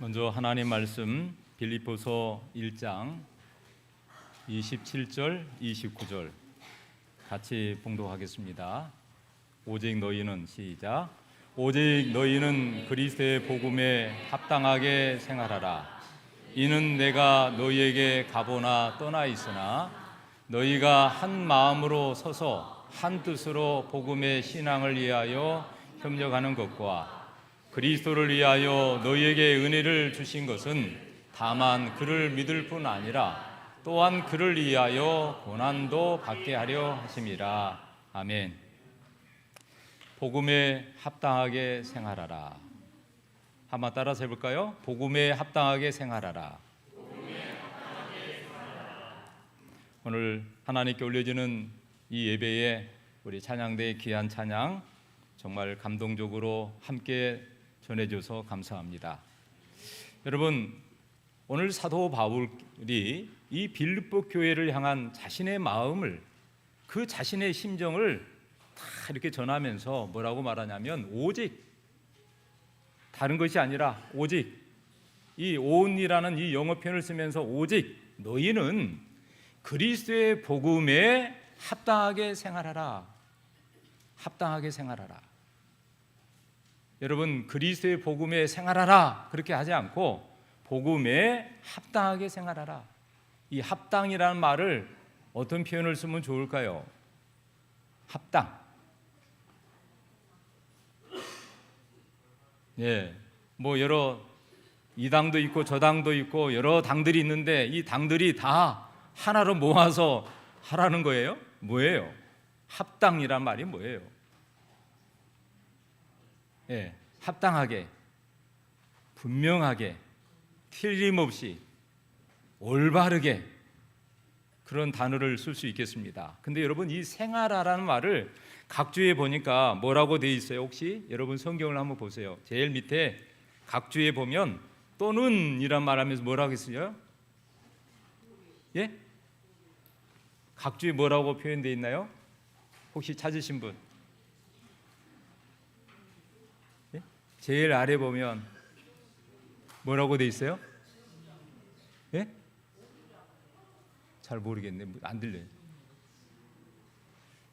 먼저 하나님 말씀 빌립보서 1장 27절 29절 같이 봉독하겠습니다. 오직 너희는 시작. 오직 너희는 그리스도의 복음에 합당하게 생활하라. 이는 내가 너희에게 가보나 떠나 있으나 너희가 한 마음으로 서서 한 뜻으로 복음의 신앙을 위하여 협력하는 것과 그리스도를 위하여 너희에게 은혜를 주신 것은 다만 그를 믿을 뿐 아니라 또한 그를 위하여 고난도 받게 하려 하심이라. 아멘. 복음에 합당하게 생활하라. 한번 따라서 해볼까요? 복음에 합당하게 생활하라. 오늘 하나님께 올려지는 이 예배에 우리 찬양대의 귀한 찬양 정말 감동적으로 함께 전해줘서 감사합니다. 여러분, 오늘 사도 바울이 이 빌립보 교회를 향한 자신의 마음을, 그 자신의 심정을 다 이렇게 전하면서 뭐라고 말하냐면 오직, 다른 것이 아니라 오직, 이 온이라는 이 영어 표현을 쓰면서 오직 너희는 그리스도의 복음에 합당하게 생활하라. 합당하게 생활하라. 여러분, 그리스도의 복음에 생활하라 그렇게 하지 않고 복음에 합당하게 생활하라. 이 합당이라는 말을 어떤 표현을 쓰면 좋을까요? 합당. 예, 뭐 여러 이 당도 있고 저 당도 있고 여러 당들이 있는데 이 당들이 다 하나로 모아서 하라는 거예요? 뭐예요? 합당이란 말이 뭐예요? 예, 합당하게, 분명하게, 틀림없이, 올바르게 그런 단어를 쓸 수 있겠습니다. 근데 여러분, 이 생활하라는 말을 각주에 보니까 뭐라고 되어 있어요? 혹시 여러분 성경을 한번 보세요. 제일 밑에 각주에 보면 또는 이란 말하면서 뭐라고 했어요? 예? 각주에 뭐라고 표현되어 있나요? 혹시 찾으신 분? 예? 제일 아래 보면 뭐라고 되어 있어요? 예? 잘 모르겠네. 안 들려요.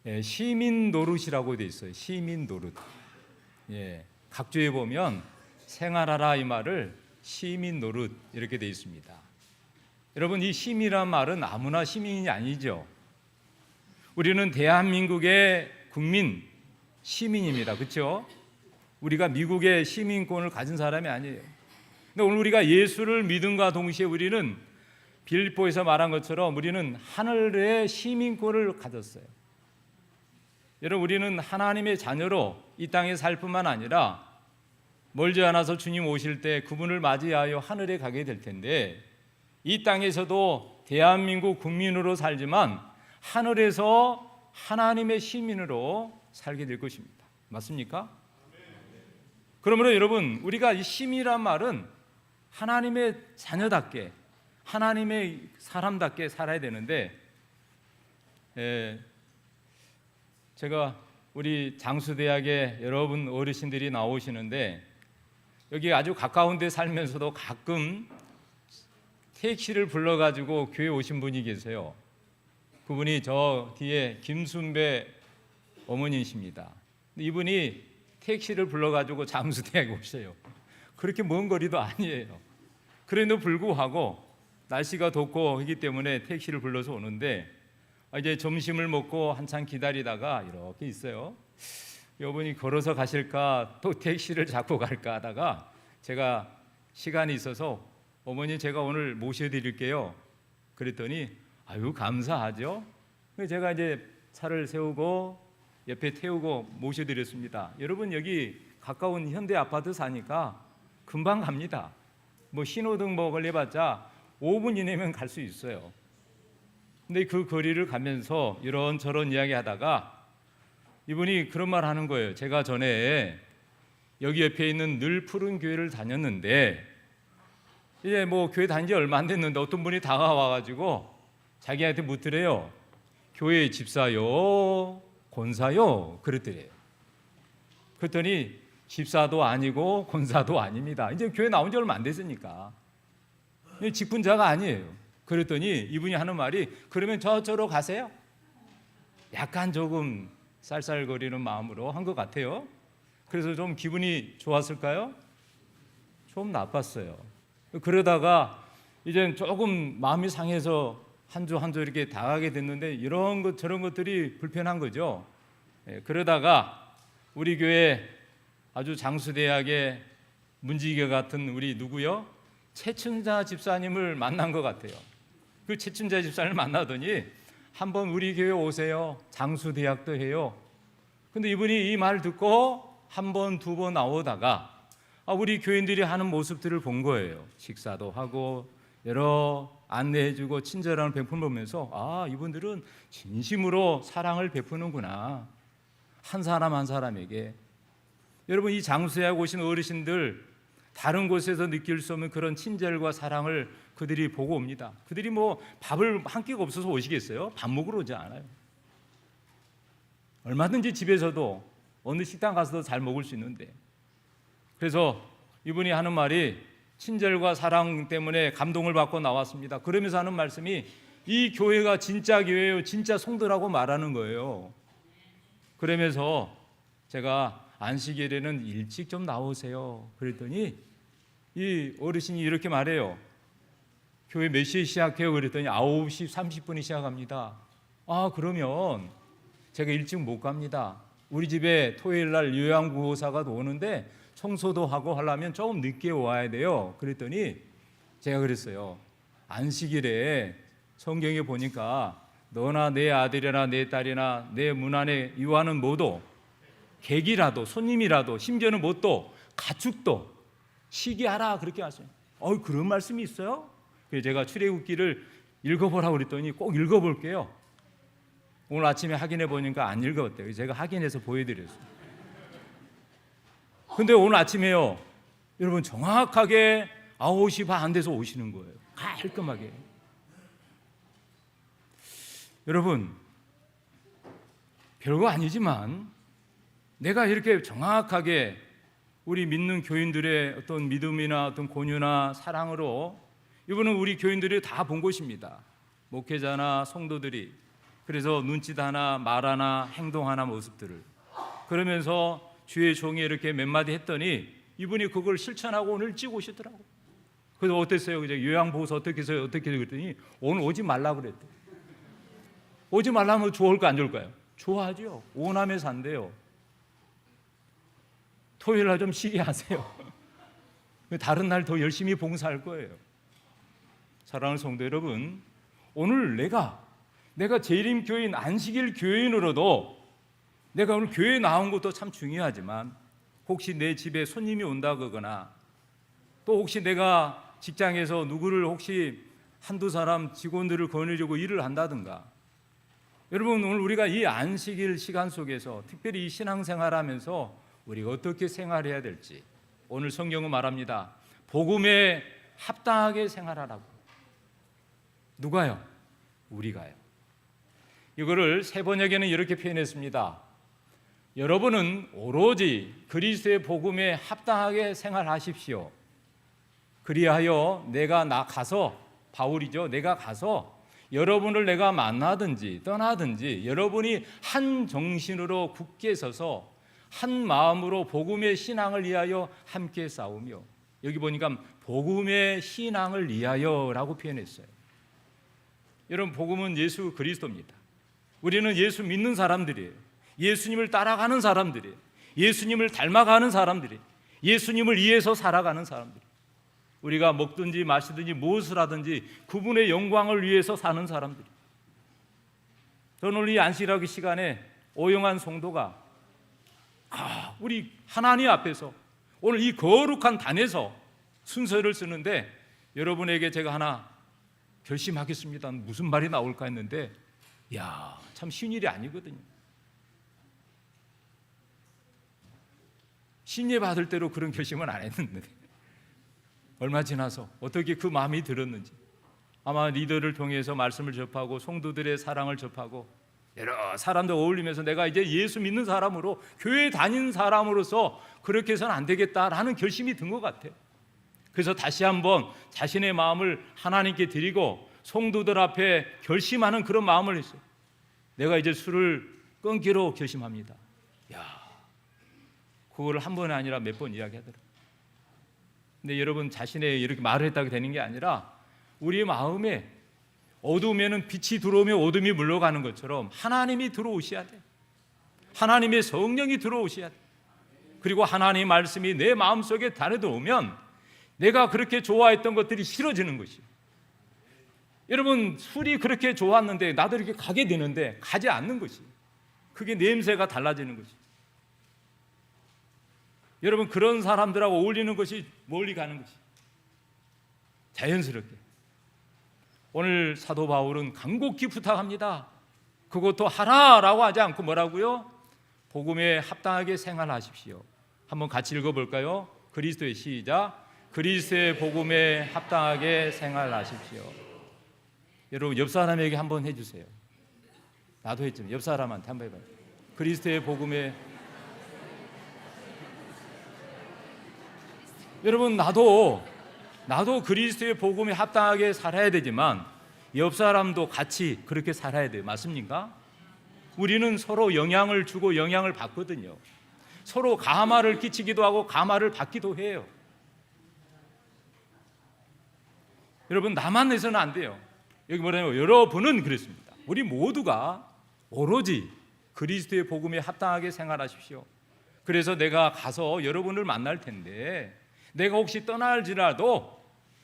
예, 시민 노릇이라고 되어 있어요. 시민 노릇. 예, 각주에 보면 생활하라 이 말을 시민 노릇 이렇게 되어 있습니다. 여러분, 이 시민이란 말은 아무나 시민이 아니죠. 우리는 대한민국의 국민, 시민입니다. 그렇죠? 우리가 미국의 시민권을 가진 사람이 아니에요. 근데 오늘 우리가 예수를 믿음과 동시에 우리는 빌립보에서 말한 것처럼 우리는 하늘의 시민권을 가졌어요. 여러분, 우리는 하나님의 자녀로 이 땅에 살 뿐만 아니라 멀지 않아서 주님 오실 때 그분을 맞이하여 하늘에 가게 될 텐데, 이 땅에서도 대한민국 국민으로 살지만 하늘에서 하나님의 시민으로 살게 될 것입니다. 맞습니까? 그러므로 여러분, 우리가 이 시민이란 말은 하나님의 자녀답게, 하나님의 사람답게 살아야 되는데, 제가 우리 장수대학에 여러분 어르신들이 나오시는데 여기 아주 가까운 데 살면서도 가끔 택시를 불러가지고 교회 오신 분이 계세요. 그분이 저 뒤에 김순배 어머니이십니다. 이분이 택시를 불러가지고 장수대학에 오셔요. 그렇게 먼 거리도 아니에요. 그래도 불구하고 날씨가 덥고 하기 때문에 택시를 불러서 오는데, 이제 점심을 먹고 한참 기다리다가 이렇게 있어요. 여분이 걸어서 가실까 또 택시를 잡고 갈까 하다가 제가 시간이 있어서 어머니 제가 오늘 모셔드릴게요 그랬더니 아유 감사하죠. 제가 이제 차를 세우고 옆에 태우고 모셔드렸습니다. 여러분, 여기 가까운 현대 아파트 사니까 금방 갑니다. 뭐 신호등 뭐 걸려봤자 5분 이내면 갈 수 있어요. 근데 그 거리를 가면서 이런저런 이야기 하다가 이분이 그런 말 하는 거예요. 제가 전에 여기 옆에 있는 늘 푸른 교회를 다녔는데 이제 뭐 교회 다닌 지 얼마 안 됐는데 어떤 분이 다가와가지고 자기한테 묻더래요. 교회 집사요? 권사요? 그랬더래요. 그랬더니 집사도 아니고 권사도 아닙니다. 이제 교회 나온 지 얼마 안 됐으니까 직분자가 아니에요. 그랬더니 이분이 하는 말이 그러면 저로 가세요. 약간 조금 쌀쌀거리는 마음으로 한 것 같아요. 그래서 좀 기분이 좋았을까요? 좀 나빴어요. 그러다가 이제 조금 마음이 상해서 한 주 한 주 이렇게 당하게 됐는데 이런 것 저런 것들이 불편한 거죠. 그러다가 우리 교회 아주 장수대학의 문지기 같은 우리 누구요? 최춘자 집사님을 만난 것 같아요. 그 최춘자 집사님을 만나더니 한번 우리 교회 오세요. 장수대학도 해요. 근데 이분이 이 말 듣고 한 번, 두 번 나오다가 우리 교인들이 하는 모습들을 본 거예요. 식사도 하고 여러 안내해주고 친절한 베풀을 보면서 이분들은 진심으로 사랑을 베푸는구나. 한 사람 한 사람에게. 여러분, 이 장수에 오신 어르신들 다른 곳에서 느낄 수 없는 그런 친절과 사랑을 그들이 보고 옵니다. 그들이 뭐 밥을 한 끼가 없어서 오시겠어요? 밥 먹으러 오지 않아요. 얼마든지 집에서도 어느 식당 가서도 잘 먹을 수 있는데, 그래서 이분이 하는 말이 친절과 사랑 때문에 감동을 받고 나왔습니다. 그러면서 하는 말씀이 이 교회가 진짜 교회예요, 진짜 성도라고 말하는 거예요. 그러면서 제가 안식일에는 일찍 좀 나오세요 그랬더니 이 어르신이 이렇게 말해요. 교회 몇 시에 시작해요? 그랬더니 9시 30분에 시작합니다. 그러면 제가 일찍 못 갑니다. 우리 집에 토요일 날 요양보호사가 오는데 청소도 하고 하려면 조금 늦게 와야 돼요. 그랬더니 제가 그랬어요. 안식일에 성경에 보니까 너나 내 아들이나 내 딸이나 내 문 안에 이와는 모두 객이라도 손님이라도 심지어는 뭣도 가축도 쉬게 하라 그렇게 하세요. 그런 말씀이 있어요? 그래서 제가 출애굽기를 읽어보라고 그랬더니 꼭 읽어볼게요. 오늘 아침에 확인해 보니까 안 읽었대요. 제가 확인해서 보여드렸어요. 근데 오늘 아침에요, 여러분 정확하게 9시 반 돼서 오시는 거예요. 깔끔하게. 여러분, 별거 아니지만 내가 이렇게 정확하게 우리 믿는 교인들의 어떤 믿음이나 어떤 권유나 사랑으로, 이거는 우리 교인들이 다 본 것입니다. 목회자나 성도들이. 그래서 눈짓 하나, 말 하나, 행동 하나 모습들을 그러면서 주의 종이 이렇게 몇 마디 했더니 이분이 그걸 실천하고 오늘 일찍 오시더라고요. 그래서 어땠어요? 그죠? 요양보호사 어떻게 해서요? 어떻게 해서 그랬더니 오늘 오지 말라고 그랬대. 오지 말라면 좋을까 안 좋을까요? 좋아하죠. 오남에 산대요. 토요일 날 좀 쉬게 하세요. 다른 날 더 열심히 봉사할 거예요. 사랑하는 성도 여러분, 오늘 내가 재림교인 안식일 교인으로도 내가 오늘 교회에 나온 것도 참 중요하지만 혹시 내 집에 손님이 온다거나 또 혹시 내가 직장에서 누구를 혹시 한두 사람 직원들을 거느리고 일을 한다든가, 여러분 오늘 우리가 이 안식일 시간 속에서 특별히 이 신앙생활하면서 우리가 어떻게 생활해야 될지 오늘 성경은 말합니다. 복음에 합당하게 생활하라고. 누가요? 우리가요. 이거를 세 번역에는 이렇게 표현했습니다. 여러분은 오로지 그리스도의 복음에 합당하게 생활하십시오. 그리하여 내가 가서, 바울이죠, 내가 가서 여러분을 내가 만나든지 떠나든지 여러분이 한 정신으로 굳게 서서 한 마음으로 복음의 신앙을 위하여 함께 싸우며, 여기 보니까 복음의 신앙을 위하여라고 표현했어요. 여러분, 복음은 예수 그리스도입니다. 우리는 예수 믿는 사람들이에요. 예수님을 따라가는 사람들이에요. 예수님을 닮아가는 사람들이에요. 예수님을 위해서 살아가는 사람들. 우리가 먹든지 마시든지 무엇을 하든지 그분의 영광을 위해서 사는 사람들. 저는 오늘 이 안식일하기 시간에 오영환 성도가 우리 하나님 앞에서 오늘 이 거룩한 단에서 순서를 쓰는데 여러분에게 제가 하나 결심하겠습니다. 무슨 말이 나올까 했는데 참 쉬운 일이 아니거든요. 신예 받을 대로 그런 결심은 안 했는데 얼마 지나서 어떻게 그 마음이 들었는지, 아마 리더를 통해서 말씀을 접하고 성도들의 사랑을 접하고 여러 사람들 어울리면서 내가 이제 예수 믿는 사람으로, 교회 다니는 사람으로서 그렇게 해서는 안 되겠다라는 결심이 든 것 같아요. 그래서 다시 한번 자신의 마음을 하나님께 드리고 성도들 앞에 결심하는 그런 마음을 했어요. 내가 이제 술을 끊기로 결심합니다. 야, 그걸 한 번이 아니라 몇 번 이야기하더라고요. 근데 여러분, 자신의 이렇게 말을 했다고 되는 게 아니라 우리의 마음에 어두우면 빛이 들어오면 어둠이 물러가는 것처럼 하나님이 들어오셔야 돼. 하나님의 성령이 들어오셔야 돼. 그리고 하나님의 말씀이 내 마음속에 달아들어오면 내가 그렇게 좋아했던 것들이 싫어지는 것이에요. 여러분, 술이 그렇게 좋았는데 나도 이렇게 가게 되는데 가지 않는 것이에요. 그게 냄새가 달라지는 것이에요. 여러분, 그런 사람들하고 어울리는 것이 멀리 가는 것이에요. 자연스럽게. 오늘 사도 바울은 간곡히 부탁합니다. 그것도 하라라고 하지 않고 뭐라고요? 복음에 합당하게 생활하십시오. 한번 같이 읽어볼까요? 그리스도의 시작. 그리스도의 복음에 합당하게 생활하십시오. 여러분, 옆 사람에게 한번 해주세요. 나도 했지만 옆 사람한테 한번 해봐요. 그리스도의 복음에. 여러분, 나도 그리스도의 복음에 합당하게 살아야 되지만 옆 사람도 같이 그렇게 살아야 돼요. 맞습니까? 우리는 서로 영향을 주고 영향을 받거든요. 서로 감화를 끼치기도 하고 감화를 받기도 해요. 여러분, 나만 해서는 안 돼요. 여기 뭐냐면 여러분은 그랬습니다. 우리 모두가 오로지 그리스도의 복음에 합당하게 생활하십시오. 그래서 내가 가서 여러분을 만날 텐데 내가 혹시 떠날지라도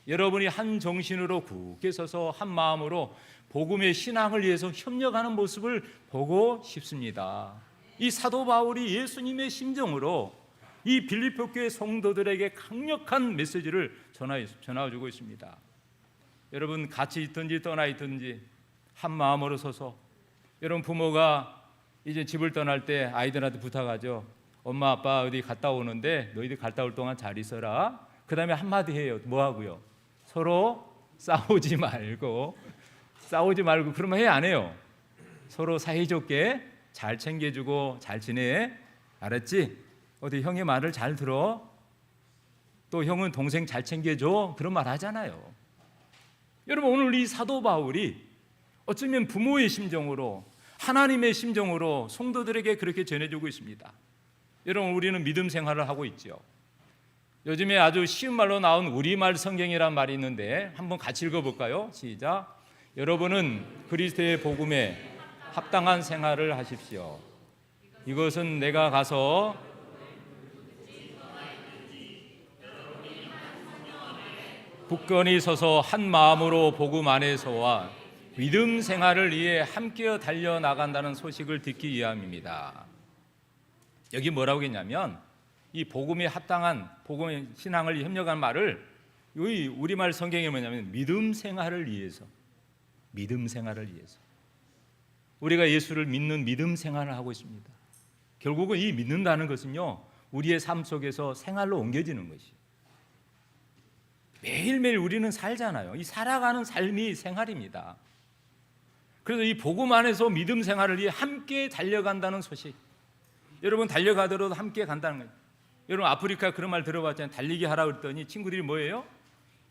여러분이 한 정신으로 굳게 서서 한 마음으로 복음의 신앙을 위해서 협력하는 모습을 보고 싶습니다. 이 사도 바울이 예수님의 심정으로 이 빌립보 교회 성도들에게 강력한 메시지를 전해주고 있습니다. 여러분, 같이 있든지 떠나 있든지 한 마음으로 서서, 여러분 부모가 이제 집을 떠날 때 아이들한테 부탁하죠. 엄마 아빠 어디 갔다 오는데 너희들 갔다 올 동안 잘 있어라. 그 다음에 한마디 해요. 뭐 하고요? 서로 싸우지 말고 그러면 해, 안 해요? 서로 사이좋게 잘 챙겨주고 잘 지내. 알았지? 어디 형의 말을 잘 들어. 또 형은 동생 잘 챙겨줘. 그런 말 하잖아요. 여러분, 오늘 이 사도 바울이 어쩌면 부모의 심정으로, 하나님의 심정으로 성도들에게 그렇게 전해주고 있습니다. 여러분, 우리는 믿음 생활을 하고 있죠. 요즘에 아주 쉬운 말로 나온 우리말 성경이란 말이 있는데 한번 같이 읽어볼까요? 시작. 여러분은 그리스도의 복음에 합당한 생활을 하십시오. 이것은 내가 가서 굳건히 서서 한 마음으로 복음 안에서와 믿음 생활을 위해 함께 달려나간다는 소식을 듣기 위함입니다. 여기 뭐라고 했냐면 이 복음에 합당한 복음의 신앙을 협력한 말을 여기 우리말 성경에 뭐냐면 믿음 생활을 위해서, 믿음 생활을 위해서 우리가 예수를 믿는 믿음 생활을 하고 있습니다. 결국은 이 믿는다는 것은요, 우리의 삶 속에서 생활로 옮겨지는 것이에요. 매일매일 우리는 살잖아요. 이 살아가는 삶이 생활입니다. 그래서 이 복음 안에서 믿음 생활을 위해 함께 달려간다는 소식. 여러분, 달려가더라도 함께 간다는 거예요. 여러분, 아프리카 그런 말 들어봤잖아요. 달리기 하라고 그랬더니 친구들이 뭐예요?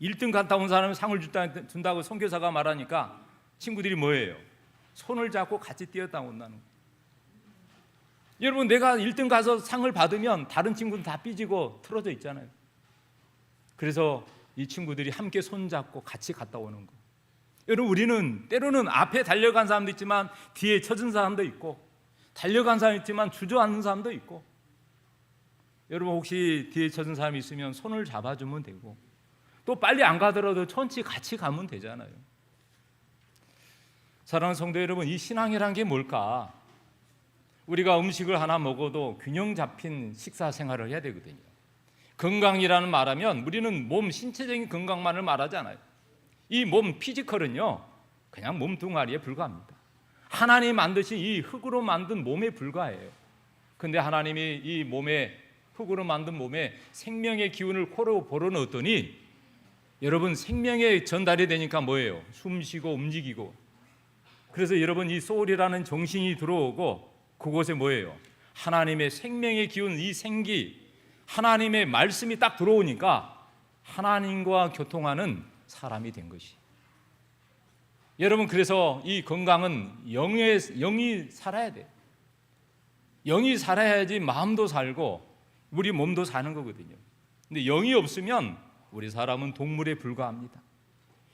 1등 갔다 온 사람은 상을 준다고 선교사가 말하니까 친구들이 뭐예요? 손을 잡고 같이 뛰었다 온다는 거예요. 여러분, 내가 1등 가서 상을 받으면 다른 친구는 다 삐지고 틀어져 있잖아요. 그래서 이 친구들이 함께 손잡고 같이 갔다 오는 거예요. 여러분, 우리는 때로는 앞에 달려간 사람도 있지만 뒤에 처진 사람도 있고, 달려간 사람도 있지만 주저앉는 사람도 있고, 여러분 혹시 뒤에 처진 사람이 있으면 손을 잡아주면 되고, 또 빨리 안 가더라도 천천히 같이 가면 되잖아요. 사랑하는 성도 여러분, 이 신앙이란 게 뭘까? 우리가 음식을 하나 먹어도 균형 잡힌 식사 생활을 해야 되거든요. 건강이라는 말하면 우리는 몸 신체적인 건강만을 말하지 않아요. 이 몸 피지컬은요, 그냥 몸뚱아리에 불과합니다. 하나님이 만드신 이 흙으로 만든 몸에 불과해요. 근데 하나님이 이 몸에, 흙으로 만든 몸에 생명의 기운을 코로 불어넣었더니 여러분, 생명의 전달이 되니까 뭐예요? 숨 쉬고 움직이고 그래서 여러분 이 소울이라는 정신이 들어오고 그곳에 뭐예요? 하나님의 생명의 기운, 이 생기, 하나님의 말씀이 딱 들어오니까 하나님과 교통하는 사람이 된 것이. 여러분 그래서 이 건강은 영이 살아야 돼요. 영이 살아야지 마음도 살고 우리 몸도 사는 거거든요. 근데 영이 없으면 우리 사람은 동물에 불과합니다.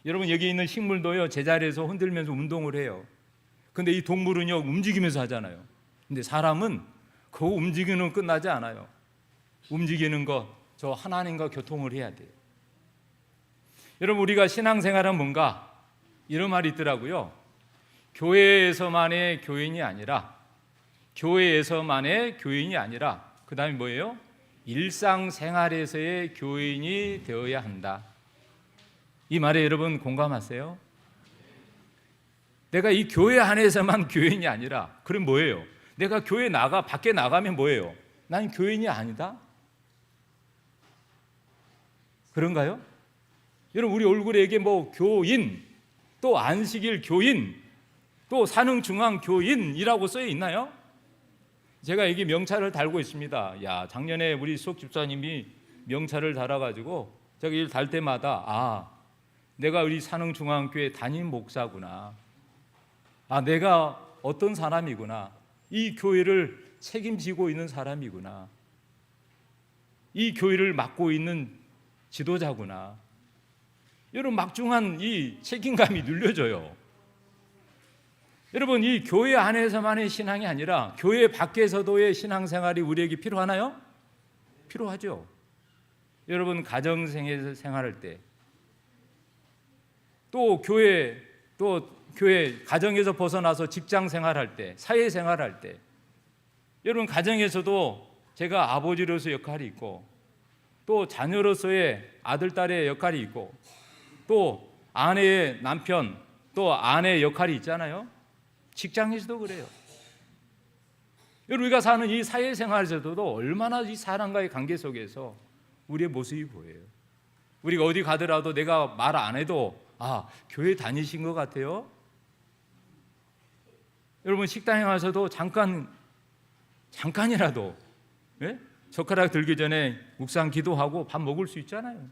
여러분 여기 있는 식물도요 제자리에서 흔들면서 운동을 해요. 근데 이 동물은요 움직이면서 하잖아요. 근데 사람은 그 움직이는 끝나지 않아요. 움직이는 것, 저 하나님과 교통을 해야 돼요. 여러분 우리가 신앙생활은 뭔가 이런 말이 있더라고요. 교회에서만의 교인이 아니라 그 다음에 뭐예요? 일상생활에서의 교인이 되어야 한다. 이 말에 여러분 공감하세요? 내가 이 교회 안에서만 교인이 아니라 그럼 뭐예요? 내가 교회 밖에 나가면 뭐예요? 난 교인이 아니다? 그런가요? 여러분 우리 얼굴에 뭐 교인, 또 안식일 교인, 또 산흥중앙 교인이라고 써 있나요? 제가 여기 명찰을 달고 있습니다. 야, 작년에 우리 수석 집사님이 명찰을 달아가지고 제가 이를 달 때마다 내가 우리 산흥중앙교회 담임 목사구나. 내가 어떤 사람이구나. 이 교회를 책임지고 있는 사람이구나. 이 교회를 맡고 있는 지도자구나. 여러분 막중한 이 책임감이 눌려져요. 여러분 이 교회 안에서만의 신앙이 아니라 교회 밖에서도의 신앙생활이 우리에게 필요하나요? 필요하죠. 여러분 가정생활에서 생활할 때 또 교회 가정에서 벗어나서 직장 생활할 때, 사회 생활할 때 여러분 가정에서도 제가 아버지로서 역할이 있고 또 자녀로서의 아들, 딸의 역할이 있고 또 아내의 남편, 또 아내의 역할이 있잖아요. 직장에서도 그래요. 여러분 우리가 사는 이 사회생활에서도 얼마나 이 사람과의 관계 속에서 우리의 모습이 보여요. 우리가 어디 가더라도 내가 말 안 해도 교회 다니신 것 같아요. 여러분 식당에 가서도 잠깐이라도 젓가락 들기 전에 묵상 기도하고 밥 먹을 수 있잖아요.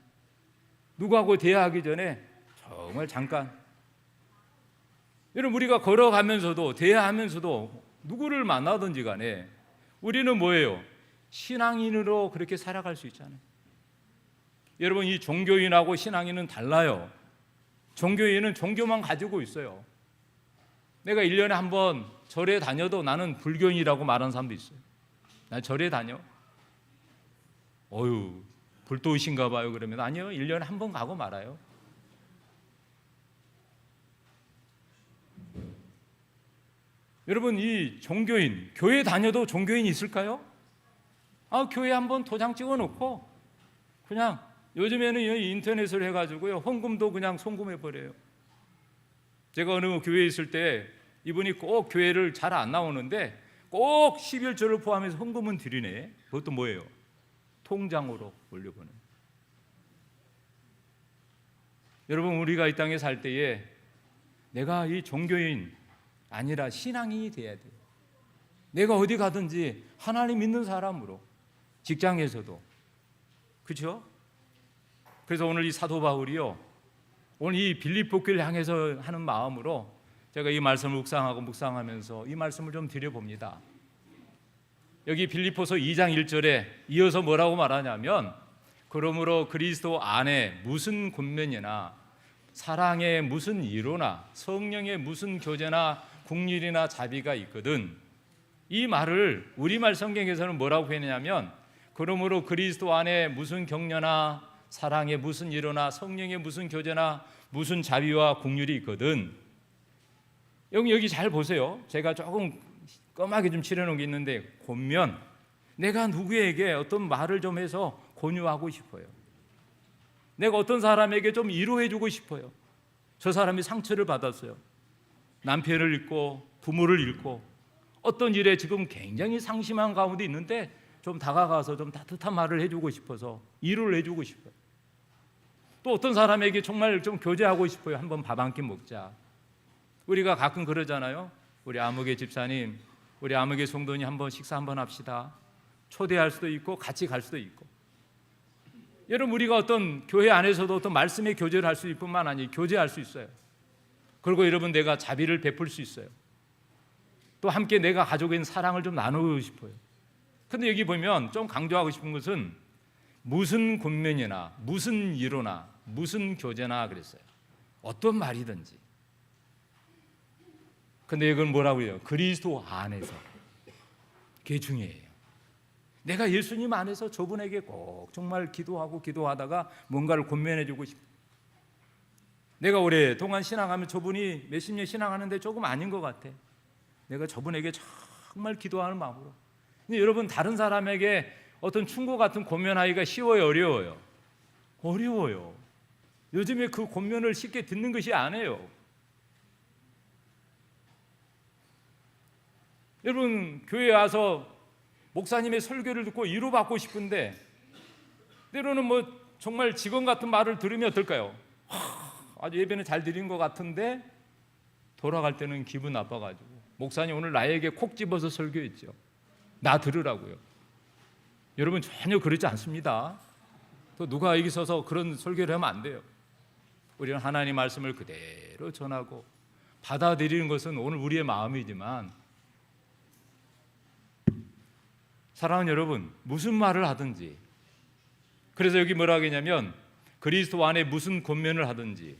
누구하고 대화하기 전에 정말 잠깐. 여러분 우리가 걸어가면서도 대화하면서도 누구를 만나든지 간에 우리는 뭐예요? 신앙인으로 그렇게 살아갈 수 있잖아요. 여러분 이 종교인하고 신앙인은 달라요. 종교인은 종교만 가지고 있어요. 내가 1년에 한 번 절에 다녀도 나는 불교인이라고 말하는 사람도 있어요. 나 절에 다녀? 불도이신가 봐요. 그러면 아니요, 1년에 한 번 가고 말아요. 여러분 이 종교인, 교회 다녀도 종교인이 있을까요? 교회 한번 도장 찍어놓고 그냥 요즘에는 인터넷으로 해가지고요 헌금도 그냥 송금해버려요. 제가 어느 교회에 있을 때 이분이 꼭 교회를 잘 안 나오는데 꼭 11조를 포함해서 헌금은 드리네. 그것도 뭐예요? 통장으로 올려보는. 여러분 우리가 이 땅에 살 때에 내가 이 종교인 아니라 신앙인이 돼야 돼요. 내가 어디 가든지 하나님 믿는 사람으로, 직장에서도. 그렇죠? 그래서 오늘 이 사도 바울이요 오늘 이 빌립보 교회를 향해서 하는 마음으로 제가 이 말씀을 묵상하면서 이 말씀을 좀 드려봅니다. 여기 빌립보서 2장 1절에 이어서 뭐라고 말하냐면 그러므로 그리스도 안에 무슨 권면이나 사랑의 무슨 이로나 성령의 무슨 교제나 국률이나 자비가 있거든. 이 말을 우리말 성경에서는 뭐라고 했냐면 그러므로 그리스도 안에 무슨 격려나 사랑의 무슨 이로나 성령의 무슨 교제나 무슨 자비와 국률이 있거든. 여기 잘 보세요. 제가 조금 껌하게 좀 칠해놓은 게 있는데 권면, 내가 누구에게 어떤 말을 좀 해서 권유하고 싶어요. 내가 어떤 사람에게 좀 위로해주고 싶어요. 저 사람이 상처를 받았어요. 남편을 잃고 부모를 잃고 어떤 일에 지금 굉장히 상심한 가운데 있는데 좀 다가가서 좀 따뜻한 말을 해주고 싶어서 위로를 해주고 싶어요. 또 어떤 사람에게 정말 좀 교제하고 싶어요. 한번 밥 한 끼 먹자. 우리가 가끔 그러잖아요. 우리 아무개 집사님, 우리 아무개 성도님 한번 식사 한번 합시다. 초대할 수도 있고 같이 갈 수도 있고. 여러분, 우리가 어떤 교회 안에서도 어떤 말씀의 교제를 할 수 있을 뿐만 아니라 교제할 수 있어요. 그리고 여러분, 내가 자비를 베풀 수 있어요. 또 함께 내가 가지고 있는 사랑을 좀 나누고 싶어요. 근데 여기 보면 좀 강조하고 싶은 것은 무슨 권면이나 무슨 위로나 무슨 교제나 그랬어요. 어떤 말이든지. 근데 이건 뭐라고 해요? 그리스도 안에서. 그게 중요해요. 내가 예수님 안에서 저분에게 꼭 정말 기도하다가 뭔가를 권면해주고 싶어요. 내가 오랫동안 신앙하면 저분이 몇십 년 신앙하는데 조금 아닌 것 같아. 내가 저분에게 정말 기도하는 마음으로. 근데 여러분, 다른 사람에게 어떤 충고 같은 권면하기가 쉬워요, 어려워요? 어려워요. 요즘에 그 권면을 쉽게 듣는 것이 아니에요. 여러분, 교회에 와서 목사님의 설교를 듣고 위로받고 싶은데 때로는 정말 직원 같은 말을 들으면 어떨까요? 아주 예배는 잘 드린 것 같은데 돌아갈 때는 기분 나빠가지고, 목사님 오늘 나에게 콕 집어서 설교했죠. 나 들으라고요. 여러분, 전혀 그렇지 않습니다. 또 누가 여기 서서 그런 설교를 하면 안 돼요. 우리는 하나님 말씀을 그대로 전하고 받아들이는 것은 오늘 우리의 마음이지만, 사랑하는 여러분, 무슨 말을 하든지, 그래서 여기 뭐라고 했냐면 그리스도 안에 무슨 권면을 하든지,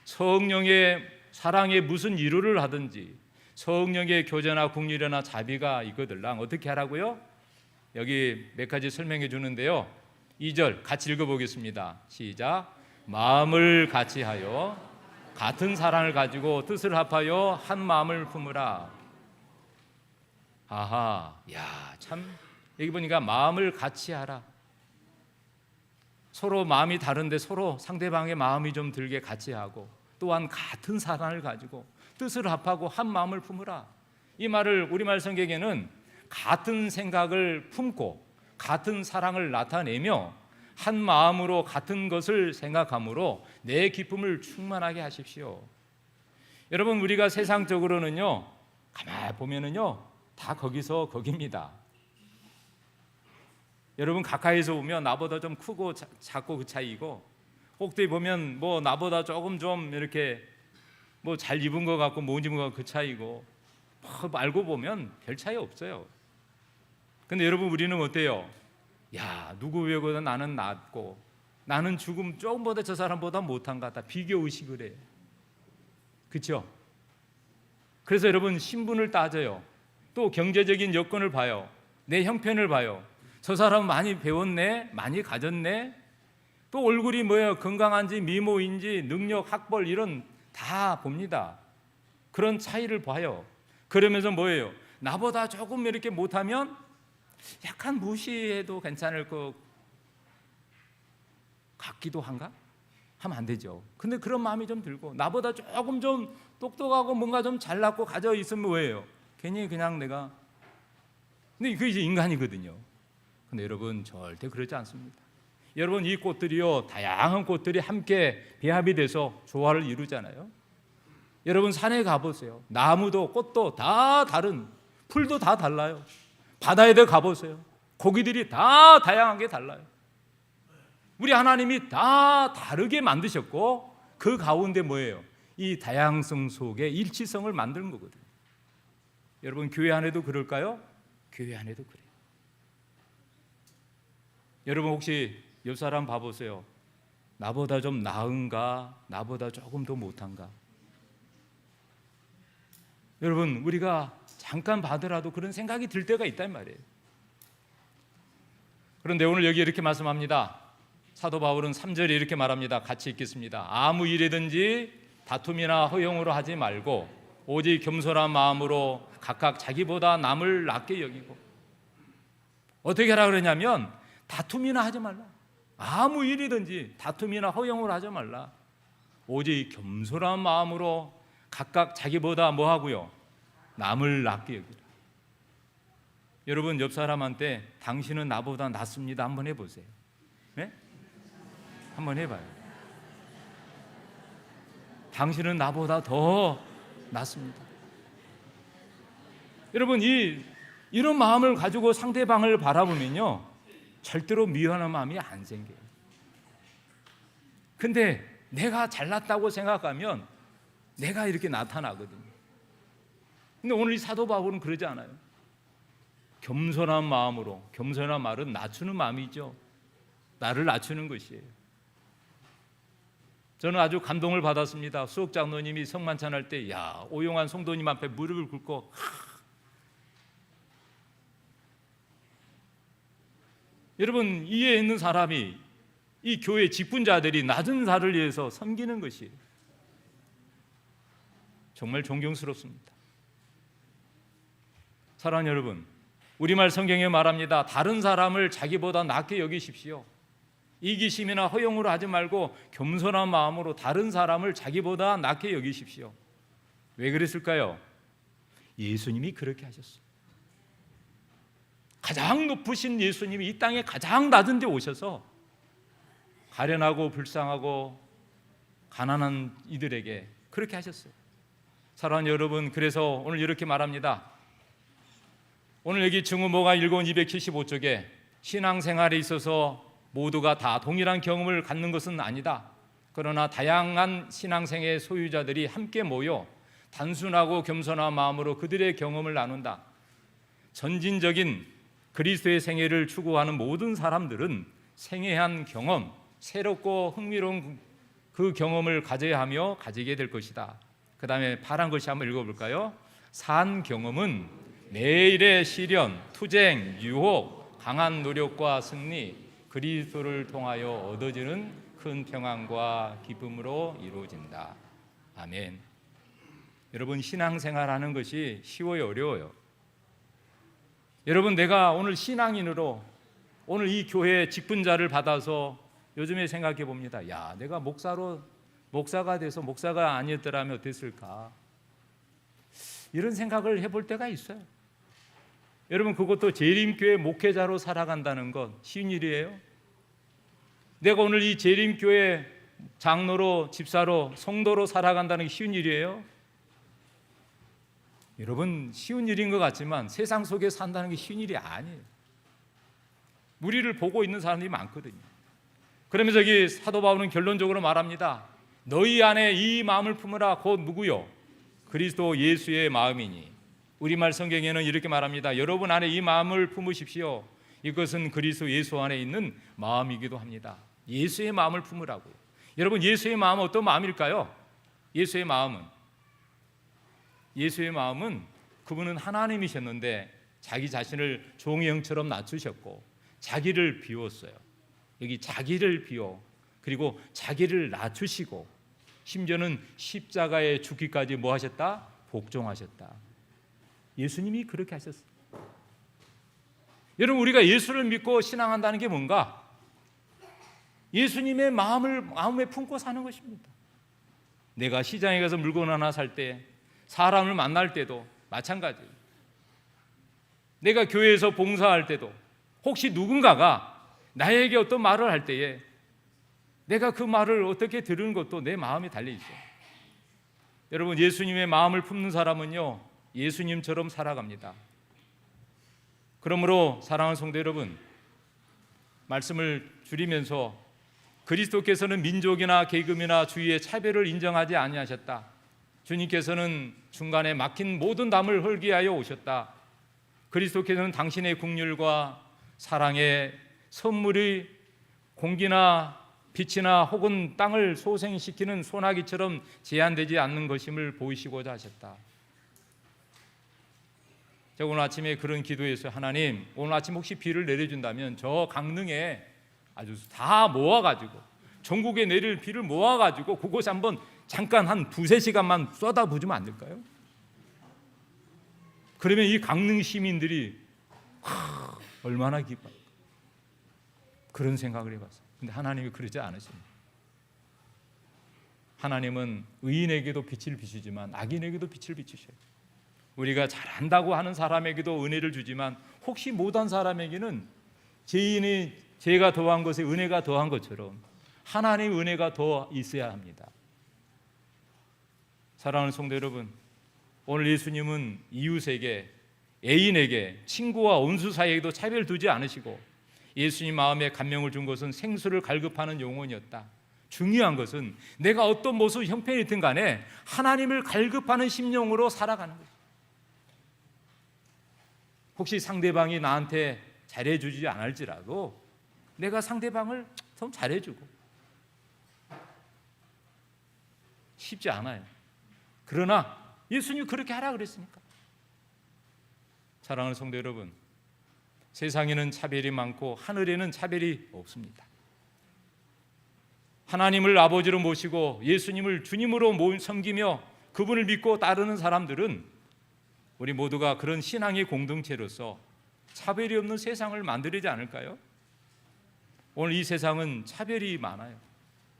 성령의 사랑에 무슨 위로를 하든지, 성령의 교제나 긍휼이나 자비가 이거들랑 어떻게 하라고요? 여기 몇 가지 설명해 주는데요. 2절 같이 읽어보겠습니다. 시작. 마음을 같이 하여 같은 사랑을 가지고 뜻을 합하여 한 마음을 품으라. 아하, 야, 참, 여기 보니까 마음을 같이 하라. 서로 마음이 다른데 서로 상대방의 마음이 좀 들게 같이 하고, 또한 같은 사랑을 가지고 뜻을 합하고 한 마음을 품으라. 이 말을 우리말 성경에는 같은 생각을 품고 같은 사랑을 나타내며 한 마음으로 같은 것을 생각함으로 내 기쁨을 충만하게 하십시오. 여러분, 우리가 세상적으로는요, 가만히 보면은요, 다 거기서 거깁니다. 여러분, 가까이서 보면 나보다 좀 크고 작고 그 차이고, 꼭대기 보면 나보다 조금 좀 이렇게 잘 입은 것 같고 못 입은 것 같고 그 차이고, 알고 보면 별 차이 없어요. 근데 여러분, 우리는 어때요? 야, 누구 외보다 나는 낫고 나는 조금 조금보다 저 사람보다 못한 것 같다. 비교 의식을 해요. 그렇죠? 그래서 여러분, 신분을 따져요. 또 경제적인 여건을 봐요. 내 형편을 봐요. 저 사람은 많이 배웠네, 많이 가졌네. 또 얼굴이 건강한지 미모인지 능력, 학벌 이런 다 봅니다. 그런 차이를 봐요. 그러면서 나보다 조금 이렇게 못하면 약간 무시해도 괜찮을 것 같기도 한가? 하면 안 되죠. 근데 그런 마음이 좀 들고, 나보다 조금 좀 똑똑하고 뭔가 좀 잘났고 가져 있으면 뭐예요? 괜히 그냥 내가. 근데 그게 이제 인간이거든요. 근데 여러분, 절대 그렇지 않습니다. 여러분, 이 꽃들이요, 다양한 꽃들이 함께 배합이 돼서 조화를 이루잖아요. 여러분, 산에 가보세요. 나무도 꽃도 다 다른, 풀도 다 달라요. 바다에도 가보세요. 고기들이 다 다양하게 달라요. 우리 하나님이 다 다르게 만드셨고, 그 가운데 이 다양성 속에 일치성을 만드는 거거든요. 여러분, 교회 안에도 그럴까요? 교회 안에도 그래요. 여러분, 혹시 옆 사람 봐보세요. 나보다 좀 나은가? 나보다 조금 더 못한가? 여러분, 우리가 잠깐 봐더라도 그런 생각이 들 때가 있단 말이에요. 그런데 오늘 여기 이렇게 말씀합니다. 사도 바울은 3절에 이렇게 말합니다. 같이 읽겠습니다. 아무 일이든지 다툼이나 허용으로 하지 말고 오직 겸손한 마음으로 각각 자기보다 남을 낫게 여기고. 어떻게 하라 그러냐면 다툼이나 하지 말라. 아무 일이든지 다툼이나 허용을 하지 말라. 오직 겸손한 마음으로 각각 자기보다 하고요? 남을 낫게 여기라. 여러분, 옆 사람한테 당신은 나보다 낫습니다 한번 해보세요. 네? 한번 해봐요. 당신은 나보다 더 낫습니다. 여러분, 이런 마음을 가지고 상대방을 바라보면요, 절대로 미워하는 마음이 안 생겨요. 근데 내가 잘났다고 생각하면 내가 이렇게 나타나거든요. 근데 오늘 이 사도 바울은 그러지 않아요. 겸손한 마음으로, 겸손한 말은 낮추는 마음이죠. 나를 낮추는 것이에요. 저는 아주 감동을 받았습니다. 수옥 장로님이 성만찬할 때, 오용환 성도님 앞에 무릎을 꿇고, 여러분, 이에 있는 사람이, 이 교회 직분자들이 낮은 자를 위해서 섬기는 것이 정말 존경스럽습니다. 사랑하는 여러분, 우리말 성경에 말합니다. 다른 사람을 자기보다 낮게 여기십시오. 이기심이나 허용으로 하지 말고 겸손한 마음으로 다른 사람을 자기보다 낮게 여기십시오. 왜 그랬을까요? 예수님이 그렇게 하셨어요. 가장 높으신 예수님이 이 땅에 가장 낮은 데 오셔서 가련하고 불쌍하고 가난한 이들에게 그렇게 하셨어요. 사랑하는 여러분, 그래서 오늘 이렇게 말합니다. 오늘 여기 증거모가 읽어온 275쪽에 신앙생활에 있어서 모두가 다 동일한 경험을 갖는 것은 아니다. 그러나 다양한 신앙생의 소유자들이 함께 모여 단순하고 겸손한 마음으로 그들의 경험을 나눈다. 전진적인 그리스도의 생애를 추구하는 모든 사람들은 생애한 경험, 새롭고 흥미로운 그 경험을 가져야 하며 가지게 될 것이다. 그 다음에 파란 글씨 한번 읽어볼까요? 산 경험은 매일의 시련, 투쟁, 유혹, 강한 노력과 승리, 그리스도를 통하여 얻어지는 큰 평안과 기쁨으로 이루어진다. 아멘. 여러분, 신앙생활하는 것이 쉬워요, 어려워요? 여러분, 내가 오늘 신앙인으로 오늘 이 교회 직분자를 받아서 요즘에 생각해 봅니다. 내가 목사가 돼서 목사가 아니었더라면 어땠을까? 이런 생각을 해볼 때가 있어요. 여러분, 그것도 재림교회 목회자로 살아간다는 건 쉬운 일이에요? 내가 오늘 이 재림교회 장로로, 집사로, 성도로 살아간다는 게 쉬운 일이에요? 여러분, 쉬운 일인 것 같지만 세상 속에 산다는 게 쉬운 일이 아니에요. 우리를 보고 있는 사람들이 많거든요. 그러면서 여기 사도 바울은 결론적으로 말합니다. 너희 안에 이 마음을 품으라. 곧 누구요? 그리스도 예수의 마음이니. 우리말 성경에는 이렇게 말합니다. 여러분 안에 이 마음을 품으십시오. 이것은 그리스도 예수 안에 있는 마음이기도 합니다. 예수의 마음을 품으라고요. 여러분, 예수의 마음은 어떤 마음일까요? 예수의 마음은 그분은 하나님이셨는데 자기 자신을 종의 형처럼 낮추셨고 자기를 비웠어요. 여기 자기를 비워, 그리고 자기를 낮추시고 심지어는 십자가에 죽기까지 뭐 하셨다? 복종하셨다. 예수님이 그렇게 하셨어요. 여러분, 우리가 예수를 믿고 신앙한다는 게 뭔가? 예수님의 마음을 마음에 품고 사는 것입니다. 내가 시장에 가서 물건 하나 살 때, 사람을 만날 때도 마찬가지예요. 내가 교회에서 봉사할 때도 혹시 누군가가 나에게 어떤 말을 할 때에 내가 그 말을 어떻게 들은 것도 내 마음에 달려있어요. 여러분, 예수님의 마음을 품는 사람은요, 예수님처럼 살아갑니다. 그러므로 사랑하는 성도 여러분, 말씀을 줄이면서 그리스도께서는 민족이나 계급이나 주위의 차별을 인정하지 아니하셨다. 주님께서는 중간에 막힌 모든 담을 헐게 하여 오셨다. 그리스도께서는 당신의 긍휼과 사랑의 선물이 공기나 빛이나 혹은 땅을 소생시키는 소나기처럼 제한되지 않는 것임을 보이시고자 하셨다. 제가 오늘 아침에 그런 기도했어요. 하나님, 오늘 아침 혹시 비를 내려준다면 저 강릉에 아주 다 모아가지고 전국에 내릴 비를 모아가지고 그곳에 한번 잠깐 한 2-3시간만 쏟아부으면 안 될까요? 그러면 이 강릉 시민들이 얼마나 기뻐요. 그런 생각을 해봤어요. 근데 하나님이 그러지 않으십니다. 하나님은 의인에게도 빛을 비추지만 악인에게도 빛을 비추셔요. 우리가 잘한다고 하는 사람에게도 은혜를 주지만 혹시 못한 사람에게는 죄인이 죄가 더한 것에 은혜가 더한 것처럼 하나님의 은혜가 더 있어야 합니다. 사랑하는 성도 여러분, 오늘 예수님은 이웃에게, 애인에게, 친구와 원수 사이에도 차별 두지 않으시고 예수님 마음에 감명을 준 것은 생수를 갈급하는 영혼이었다. 중요한 것은 내가 어떤 모습 형편이든 간에 하나님을 갈급하는 심령으로 살아가는 것이다. 혹시 상대방이 나한테 잘해주지 않을지라도 내가 상대방을 좀 잘해주고, 쉽지 않아요. 그러나 예수님이 그렇게 하라 그랬으니까. 사랑하는 성도 여러분, 세상에는 차별이 많고 하늘에는 차별이 없습니다. 하나님을 아버지로 모시고 예수님을 주님으로 섬기며 그분을 믿고 따르는 사람들은 우리 모두가 그런 신앙의 공동체로서 차별이 없는 세상을 만들지 않을까요? 오늘 이 세상은 차별이 많아요.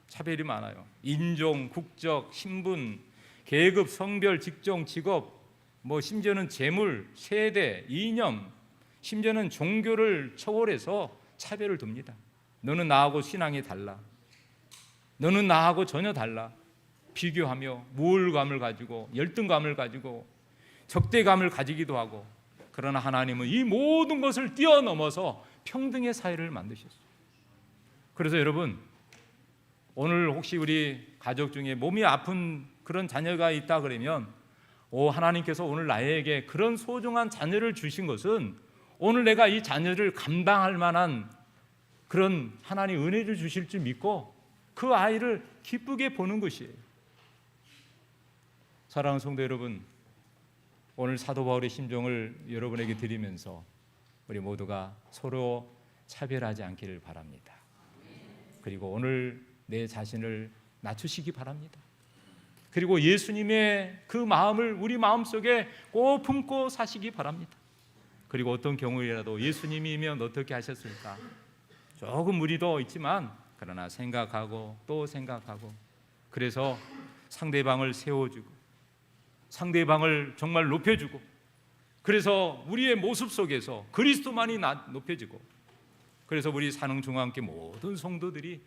차별이 많아요. 인종, 국적, 신분, 계급, 성별, 직종, 직업, 심지어는 재물, 세대, 이념, 심지어는 종교를 초월해서 차별을 둡니다. 너는 나하고 신앙이 달라. 너는 나하고 전혀 달라. 비교하며 우월감을 가지고 열등감을 가지고 적대감을 가지기도 하고, 그러나 하나님은 이 모든 것을 뛰어넘어서 평등의 사회를 만드셨어요. 그래서 여러분, 오늘 혹시 우리 가족 중에 몸이 아픈 그런 자녀가 있다 그러면 하나님께서 오늘 나에게 그런 소중한 자녀를 주신 것은 오늘 내가 이 자녀를 감당할 만한 그런 하나님 은혜를 주실 줄 믿고 그 아이를 기쁘게 보는 것이에요. 사랑하는 성도 여러분, 오늘 사도 바울의 심정을 여러분에게 드리면서 우리 모두가 서로 차별하지 않기를 바랍니다. 그리고 오늘 내 자신을 낮추시기 바랍니다. 그리고 예수님의 그 마음을 우리 마음속에 꼭 품고 사시기 바랍니다. 그리고 어떤 경우에라도 예수님이면 어떻게 하셨을까? 조금 무리도 있지만 그러나 생각하고 또 생각하고, 그래서 상대방을 세워주고 상대방을 정말 높여주고, 그래서 우리의 모습 속에서 그리스도만이 높여지고, 그래서 우리 산흥중앙교회 모든 성도들이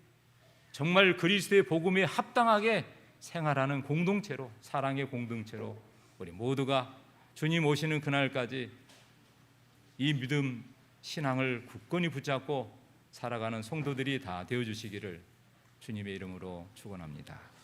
정말 그리스도의 복음에 합당하게 생활하는 공동체로, 사랑의 공동체로 우리 모두가 주님 오시는 그날까지 이 믿음, 신앙을 굳건히 붙잡고 살아가는 성도들이 다 되어주시기를 주님의 이름으로 축원합니다.